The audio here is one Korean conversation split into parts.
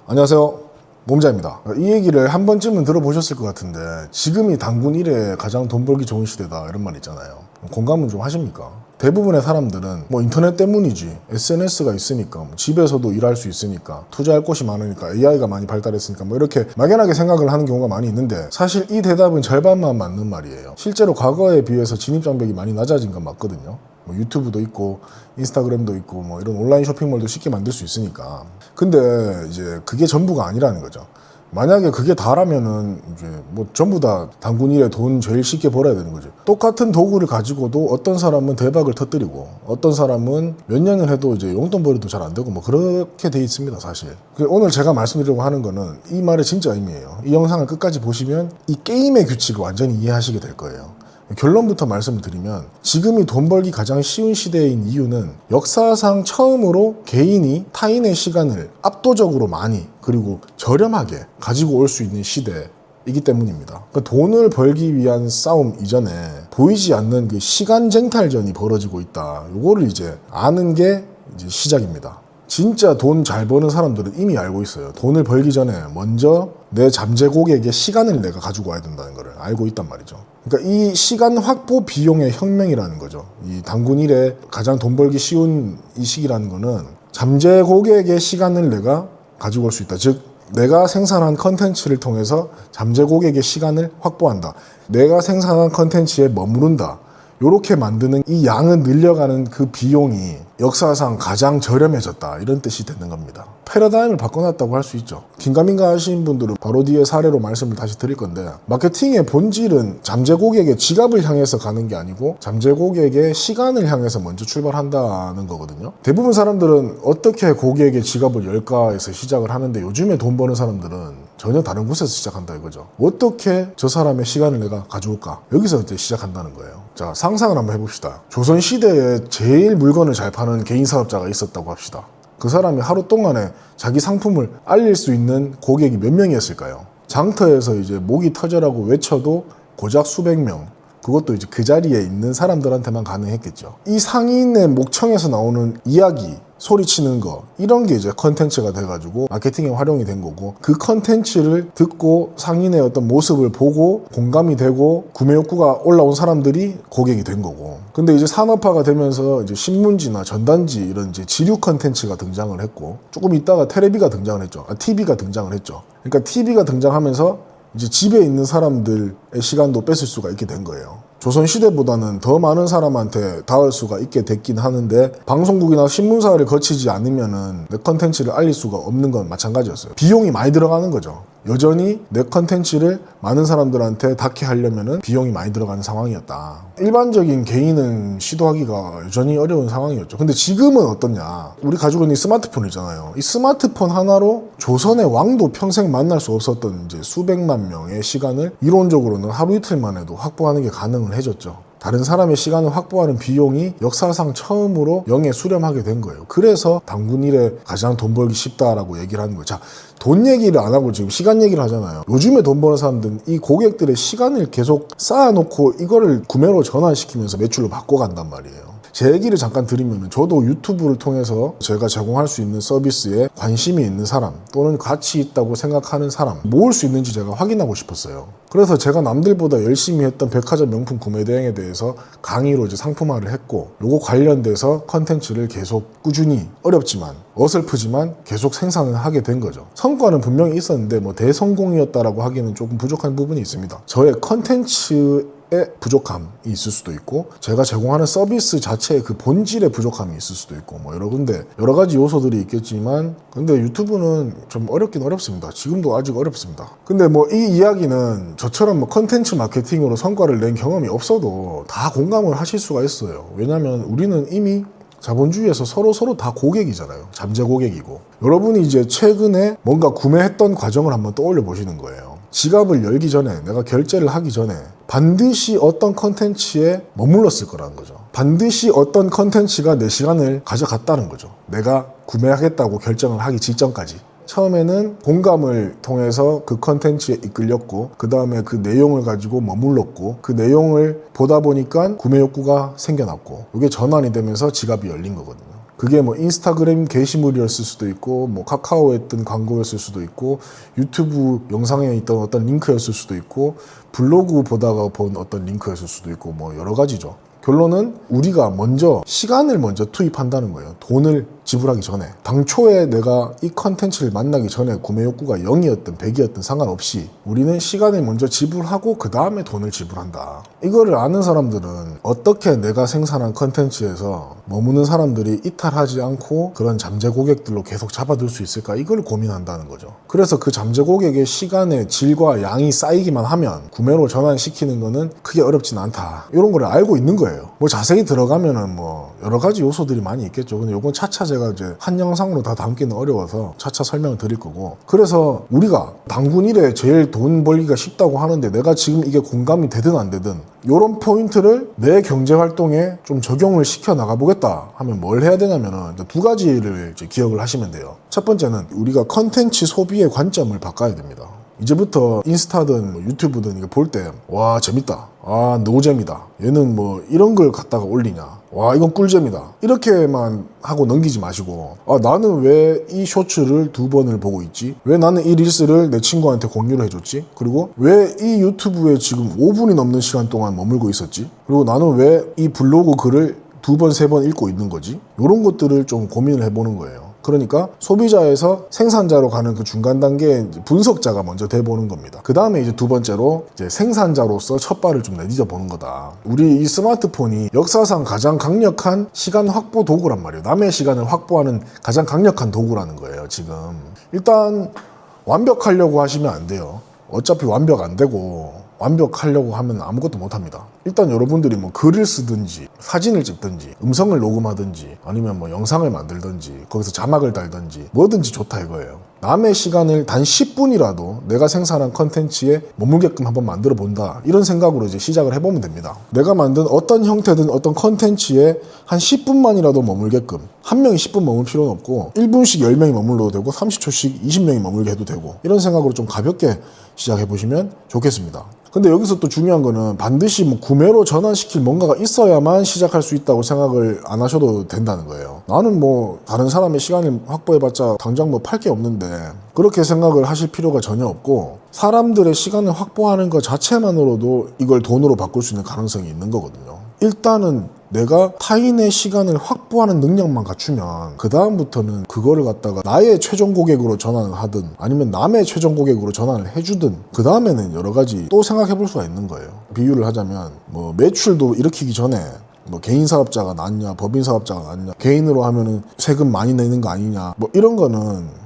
안녕하세요, 몸자입니다. 이 얘기를 한 번쯤은 들어보셨을 것 같은데 지금이 단군 1에 가장 돈 벌기 좋은 시대다 이런 말 있잖아요. 공감은 좀 하십니까? 대부분의 사람들은 뭐 인터넷 때문이지, SNS가 있으니까, 뭐 집에서도 일할 수 있으니까, 투자할 곳이 많으니까, AI가 많이 발달했으니까 뭐 이렇게 막연하게 생각을 하는 경우가 많이 있는데 사실 이 대답은 절반만 맞는 말이에요. 실제로 과거에 비해서 진입장벽이 많이 낮아진 건 맞거든요. 뭐 유튜브도 있고 인스타그램도 있고 뭐 이런 온라인 쇼핑몰도 쉽게 만들 수 있으니까. 근데 이제 그게 전부가 아니라는 거죠. 만약에 그게 다라면은 이제 뭐 전부 다 단군 1에 돈 제일 쉽게 벌어야 되는 거죠. 똑같은 도구를 가지고도 어떤 사람은 대박을 터뜨리고 어떤 사람은 몇 년을 해도 이제 용돈벌이도 잘 안 되고 뭐 그렇게 돼 있습니다, 사실. 오늘 제가 말씀드리려고 하는 거는 이 말의 진짜 의미예요. 이 영상을 끝까지 보시면 이 게임의 규칙을 완전히 이해하시게 될 거예요. 결론부터 말씀을 드리면 지금이 돈 벌기 가장 쉬운 시대인 이유는 역사상 처음으로 개인이 타인의 시간을 압도적으로 많이 그리고 저렴하게 가지고 올 수 있는 시대이기 때문입니다. 그러니까 돈을 벌기 위한 싸움 이전에 보이지 않는 그 시간 쟁탈전이 벌어지고 있다. 이거를 이제 아는 게 이제 시작입니다. 진짜 돈 잘 버는 사람들은 이미 알고 있어요. 돈을 벌기 전에 먼저 내 잠재 고객의 시간을 내가 가지고 와야 된다는 걸 알고 있단 말이죠. 그러니까 이 시간 확보 비용의 혁명이라는 거죠. 이 단군 1에 가장 돈 벌기 쉬운 이 시기라는 거는 잠재 고객의 시간을 내가 가지고 올 수 있다. 즉 내가 생산한 컨텐츠를 통해서 잠재 고객의 시간을 확보한다. 내가 생산한 컨텐츠에 머무른다. 이렇게 만드는 이 양은 늘려가는 그 비용이 역사상 가장 저렴해졌다, 이런 뜻이 되는 겁니다. 패러다임을 바꿔놨다고 할 수 있죠. 긴가민가 하신 분들은 바로 뒤에 사례로 말씀을 다시 드릴 건데, 마케팅의 본질은 잠재 고객의 지갑을 향해서 가는 게 아니고 잠재 고객의 시간을 향해서 먼저 출발한다는 거거든요. 대부분 사람들은 어떻게 고객의 지갑을 열까에서 시작을 하는데, 요즘에 돈 버는 사람들은 전혀 다른 곳에서 시작한다 이거죠. 어떻게 저 사람의 시간을 내가 가져올까? 여기서 이제 시작한다는 거예요. 자, 상상을 한번 해봅시다. 조선시대에 제일 물건을 잘 파는 개인 사업자가 있었다고 합시다. 그 사람이 하루 동안에 자기 상품을 알릴 수 있는 고객이 몇 명이었을까요? 장터에서 이제 목이 터져라고 외쳐도 고작 수백 명. 그것도 이제 그 자리에 있는 사람들한테만 가능했겠죠. 이 상인의 목청에서 나오는 이야기, 소리치는 거, 이런 게 이제 컨텐츠가 돼가지고 마케팅에 활용이 된 거고, 그 컨텐츠를 듣고 상인의 어떤 모습을 보고 공감이 되고 구매 욕구가 올라온 사람들이 고객이 된 거고. 근데 이제 산업화가 되면서 이제 신문지나 전단지 이런 이제 지류 컨텐츠가 등장을 했고, 조금 있다가 테레비가 등장을 했죠. TV가 등장을 했죠. 그러니까 TV가 등장하면서 이제 집에 있는 사람들의 시간도 뺏을 수가 있게 된 거예요. 조선시대보다는 더 많은 사람한테 닿을 수가 있게 됐긴 하는데, 방송국이나 신문사를 거치지 않으면은 내 컨텐츠를 알릴 수가 없는 건 마찬가지였어요. 비용이 많이 들어가는 거죠. 여전히 내 컨텐츠를 많은 사람들한테 닿게 하려면은 비용이 많이 들어가는 상황이었다. 일반적인 개인은 시도하기가 여전히 어려운 상황이었죠. 근데 지금은 어떻냐? 우리 가지고 있는 이 스마트폰 있잖아요. 이 스마트폰 하나로 조선의 왕도 평생 만날 수 없었던 이제 수백만 명의 시간을 이론적으로는 하루 이틀 만에도 확보하는 게 가능을 해줬죠. 다른 사람의 시간을 확보하는 비용이 역사상 처음으로 0에 수렴하게 된 거예요. 그래서 단군 1에 가장 돈 벌기 쉽다라고 얘기를 하는 거예요. 자, 돈 얘기를 안 하고 지금 시간 얘기를 하잖아요. 요즘에 돈 버는 사람들은 이 고객들의 시간을 계속 쌓아놓고 이거를 구매로 전환시키면서 매출로 바꿔간단 말이에요. 제 얘기를 잠깐 드리면, 저도 유튜브를 통해서 제가 제공할 수 있는 서비스에 관심이 있는 사람 또는 가치 있다고 생각하는 사람 모을 수 있는지 제가 확인하고 싶었어요. 그래서 제가 남들보다 열심히 했던 백화점 명품 구매 대행에 대해서 강의로 이제 상품화를 했고, 요거 관련돼서 컨텐츠를 계속 꾸준히 어렵지만 어설프지만 계속 생산을 하게 된 거죠. 성과는 분명히 있었는데 뭐 대성공이었다라고 하기에는 조금 부족한 부분이 있습니다. 저의 컨텐츠의 부족함이 있을 수도 있고, 제가 제공하는 서비스 자체의 그 본질의 부족함이 있을 수도 있고, 뭐 여러 군데 여러 가지 요소들이 있겠지만, 근데 유튜브는 좀 어렵긴 어렵습니다. 지금도 아직 어렵습니다. 근데 뭐 이 이야기는 저처럼 뭐 컨텐츠 마케팅으로 성과를 낸 경험이 없어도 다 공감을 하실 수가 있어요. 왜냐면 우리는 이미 자본주의에서 서로 다 고객이잖아요. 잠재 고객이고. 여러분이 이제 최근에 뭔가 구매했던 과정을 한번 떠올려 보시는 거예요. 지갑을 열기 전에, 내가 결제를 하기 전에 반드시 어떤 컨텐츠에 머물렀을 거라는 거죠. 반드시 어떤 컨텐츠가 내 시간을 가져갔다는 거죠. 내가 구매하겠다고 결정을 하기 직전까지. 처음에는 공감을 통해서 그 컨텐츠에 이끌렸고, 그 다음에 그 내용을 가지고 머물렀고, 그 내용을 보다 보니까 구매 욕구가 생겨났고, 이게 전환이 되면서 지갑이 열린 거거든요. 그게 뭐 인스타그램 게시물이었을 수도 있고 뭐 카카오에 뜬 광고였을 수도 있고 유튜브 영상에 있던 어떤 링크였을 수도 있고 블로그 보다가 본 어떤 링크였을 수도 있고 뭐 여러 가지죠. 결론은 우리가 먼저 시간을 먼저 투입한다는 거예요. 돈을 지불하기 전에. 당초에 내가 이 컨텐츠를 만나기 전에 구매 욕구가 0이었든 100이었든 상관없이 우리는 시간을 먼저 지불하고 그 다음에 돈을 지불한다. 이거를 아는 사람들은 어떻게 내가 생산한 컨텐츠에서 머무는 사람들이 이탈하지 않고 그런 잠재 고객들로 계속 잡아둘 수 있을까, 이걸 고민한다는 거죠. 그래서 그 잠재 고객의 시간의 질과 양이 쌓이기만 하면 구매로 전환시키는 거는 크게 어렵진 않다, 이런 걸 알고 있는 거예요. 뭐 자세히 들어가면은 뭐 여러 가지 요소들이 많이 있겠죠. 근데 요건 차차 제가 이제 한 영상으로 다 담기는 어려워서 차차 설명을 드릴 거고, 그래서 우리가 당군 일에 제일 돈 벌기가 쉽다고 하는데 내가 지금 이게 공감이 되든 안 되든 요런 포인트를 내 경제 활동에 좀 적용을 시켜 나가보겠다 하면 뭘 해야 되냐면은 두 가지를 이제 기억을 하시면 돼요. 첫 번째는 우리가 컨텐츠 소비의 관점을 바꿔야 됩니다. 이제부터 인스타든 뭐 유튜브든 이거 볼 때 와 재밌다, 아 노잼이다, 얘는 뭐 이런 걸 갖다가 올리냐, 와 이건 꿀잼이다, 이렇게만 하고 넘기지 마시고, 아 나는 왜 이 쇼츠를 2번을 보고 있지, 왜 나는 이 릴스를 내 친구한테 공유를 해줬지, 그리고 왜 이 유튜브에 지금 5분이 넘는 시간 동안 머물고 있었지, 그리고 나는 왜 이 블로그 글을 2번, 3번 읽고 있는 거지, 이런 것들을 좀 고민을 해보는 거예요. 그러니까 소비자에서 생산자로 가는 그 중간 단계에 분석자가 먼저 돼보는 겁니다. 그 다음에 이제 두 번째로 이제 생산자로서 첫 발을 좀 내딛어 보는 거다. 우리 이 스마트폰이 역사상 가장 강력한 시간 확보 도구란 말이에요. 남의 시간을 확보하는 가장 강력한 도구라는 거예요, 지금. 일단 완벽하려고 하시면 안 돼요. 어차피 완벽 안 되고, 완벽하려고 하면 아무것도 못합니다. 일단 여러분들이 뭐 글을 쓰든지 사진을 찍든지 음성을 녹음하든지 아니면 뭐 영상을 만들든지 거기서 자막을 달든지 뭐든지 좋다 이거예요. 남의 시간을 단 10분이라도 내가 생산한 컨텐츠에 머물게끔 한번 만들어 본다, 이런 생각으로 이제 시작을 해보면 됩니다. 내가 만든 어떤 형태든 어떤 컨텐츠에 한 10분만이라도 머물게끔, 한 명이 10분 머물 필요는 없고 1분씩 10명이 머물러도 되고 30초씩 20명이 머물게 해도 되고, 이런 생각으로 좀 가볍게 시작해 보시면 좋겠습니다. 근데 여기서 또 중요한 거는 반드시 뭐 구매로 전환시킬 뭔가가 있어야만 시작할 수 있다고 생각을 안 하셔도 된다는 거예요. 나는 뭐 다른 사람의 시간을 확보해봤자 당장 뭐 팔 게 없는데, 그렇게 생각을 하실 필요가 전혀 없고, 사람들의 시간을 확보하는 것 자체만으로도 이걸 돈으로 바꿀 수 있는 가능성이 있는 거거든요. 일단은 내가 타인의 시간을 확보하는 능력만 갖추면 그 다음부터는 그거를 갖다가 나의 최종 고객으로 전환을 하든 아니면 남의 최종 고객으로 전환을 해주든 그 다음에는 여러 가지 또 생각해 볼 수가 있는 거예요. 비유를 하자면 뭐 매출도 일으키기 전에 뭐 개인 사업자가 낫냐 법인 사업자가 낫냐, 개인으로 하면은 세금 많이 내는 거 아니냐, 뭐 이런 거는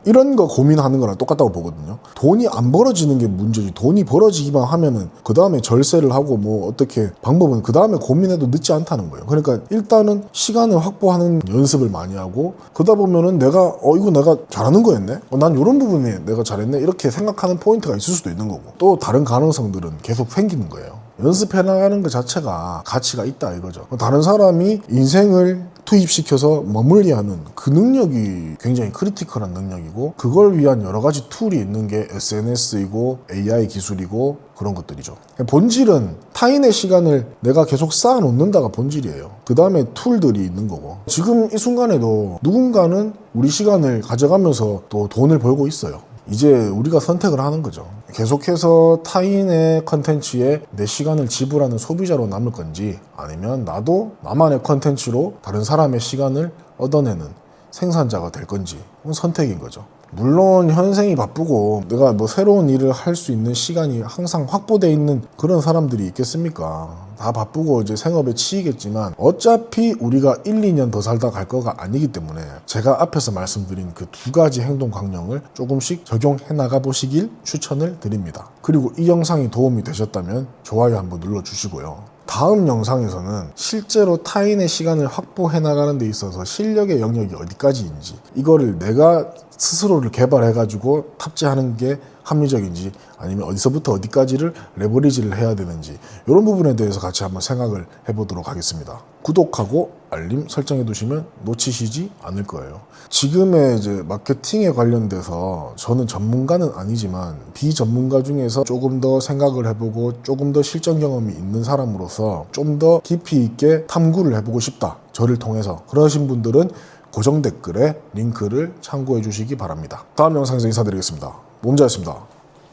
이런 거 고민하는 거랑 똑같다고 보거든요. 돈이 안 벌어지는 게 문제지, 돈이 벌어지기만 하면은 그 다음에 절세를 하고 뭐 어떻게 방법은 그 다음에 고민해도 늦지 않다는 거예요. 그러니까 일단은 시간을 확보하는 연습을 많이 하고, 그러다 보면은 내가 이거 내가 잘하는 거였네, 난 이런 부분에 내가 잘했네, 이렇게 생각하는 포인트가 있을 수도 있는 거고, 또 다른 가능성들은 계속 생기는 거예요. 연습해 나가는 것 자체가 가치가 있다 이거죠. 다른 사람이 인생을 투입시켜서 머물게 하는 그 능력이 굉장히 크리티컬한 능력이고, 그걸 위한 여러 가지 툴이 있는 게 SNS이고 AI 기술이고 그런 것들이죠. 본질은 타인의 시간을 내가 계속 쌓아 놓는다가 본질이에요. 그 다음에 툴들이 있는 거고, 지금 이 순간에도 누군가는 우리 시간을 가져가면서 또 돈을 벌고 있어요. 이제 우리가 선택을 하는 거죠. 계속해서 타인의 컨텐츠에 내 시간을 지불하는 소비자로 남을 건지, 아니면 나도 나만의 컨텐츠로 다른 사람의 시간을 얻어내는 생산자가 될 건지, 그건 선택인 거죠. 물론 현생이 바쁘고 내가 뭐 새로운 일을 할 수 있는 시간이 항상 확보되어 있는 그런 사람들이 있겠습니까? 다 바쁘고 이제 생업에 치이겠지만 어차피 우리가 1, 2년 더 살다 갈 거가 아니기 때문에 제가 앞에서 말씀드린 그 두 가지 행동 강령을 조금씩 적용해 나가 보시길 추천을 드립니다. 그리고 이 영상이 도움이 되셨다면 좋아요 한번 눌러주시고요. 다음 영상에서는 실제로 타인의 시간을 확보해 나가는 데 있어서 실력의 영역이 어디까지인지, 이거를 내가 스스로를 개발해가지고 탑재하는 게 합리적인지 아니면 어디서부터 어디까지를 레버리지를 해야 되는지 이런 부분에 대해서 같이 한번 생각을 해보도록 하겠습니다. 구독하고 알림 설정해 두시면 놓치시지 않을 거예요. 지금의 이제 마케팅에 관련돼서 저는 전문가는 아니지만 비전문가 중에서 조금 더 생각을 해보고 조금 더 실전 경험이 있는 사람으로서 좀 더 깊이 있게 탐구를 해보고 싶다. 저를 통해서 그러신 분들은 고정 댓글에 링크를 참고해 주시기 바랍니다. 다음 영상에서 인사드리겠습니다. 몸자였습니다.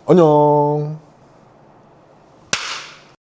안녕.